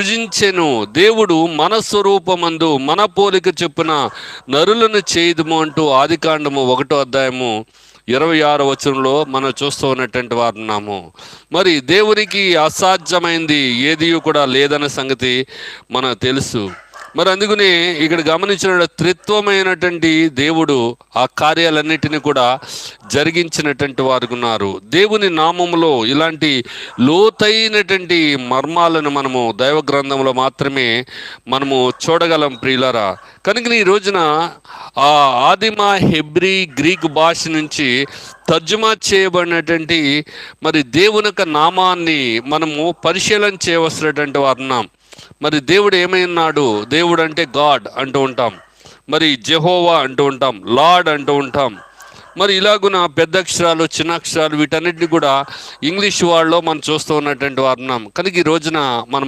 సృజించెను. దేవుడు మన స్వరూపమందు మన పోలిక చొప్పున నరులను చేయుదుము అంటూ ఆదికాండము 1వ అధ్యాయము 26వ వచనంలో మనం చూస్తూ ఉన్నటువంటి వారు ఉన్నాము. మరి దేవునికి అసాధ్యమైంది ఏది కూడా లేదన్న సంగతి మనకు తెలుసు. మరి అందుకని ఇక్కడ గమనించిన త్రిత్వమైనటువంటి దేవుడు ఆ కార్యాలన్నిటిని కూడా జరిగించినటువంటి వారు ఉన్నారు. దేవుని నామములో ఇలాంటి లోతైనటువంటి మర్మాలను మనము దైవ గ్రంథంలో మాత్రమే మనము చూడగలం ప్రియులారా. కనుక ఈ రోజున ఆ ఆదిమ హెబ్రీ గ్రీక్ భాష నుంచి తర్జుమా చేయబడినటువంటి మరి దేవుని యొక్క నామాన్ని మనము పరిశీలన చేయవలసినటువంటి వారు ఉన్నాం. మరి దేవుడు ఏమై ఉన్నాడు? దేవుడు అంటే గాడ్ అంటూ ఉంటాం, మరి జెహోవా అంటూ ఉంటాం, లార్డ్ అంటూ ఉంటాం. మరి ఇలాగున పెద్ద అక్షరాలు చిన్న అక్షరాలు వీటన్నిటిని కూడా ఇంగ్లీష్ వాళ్ళలో మనం చూస్తూ ఉన్నటువంటి వారు ఉన్నాం. కనుక ఈ రోజున మనం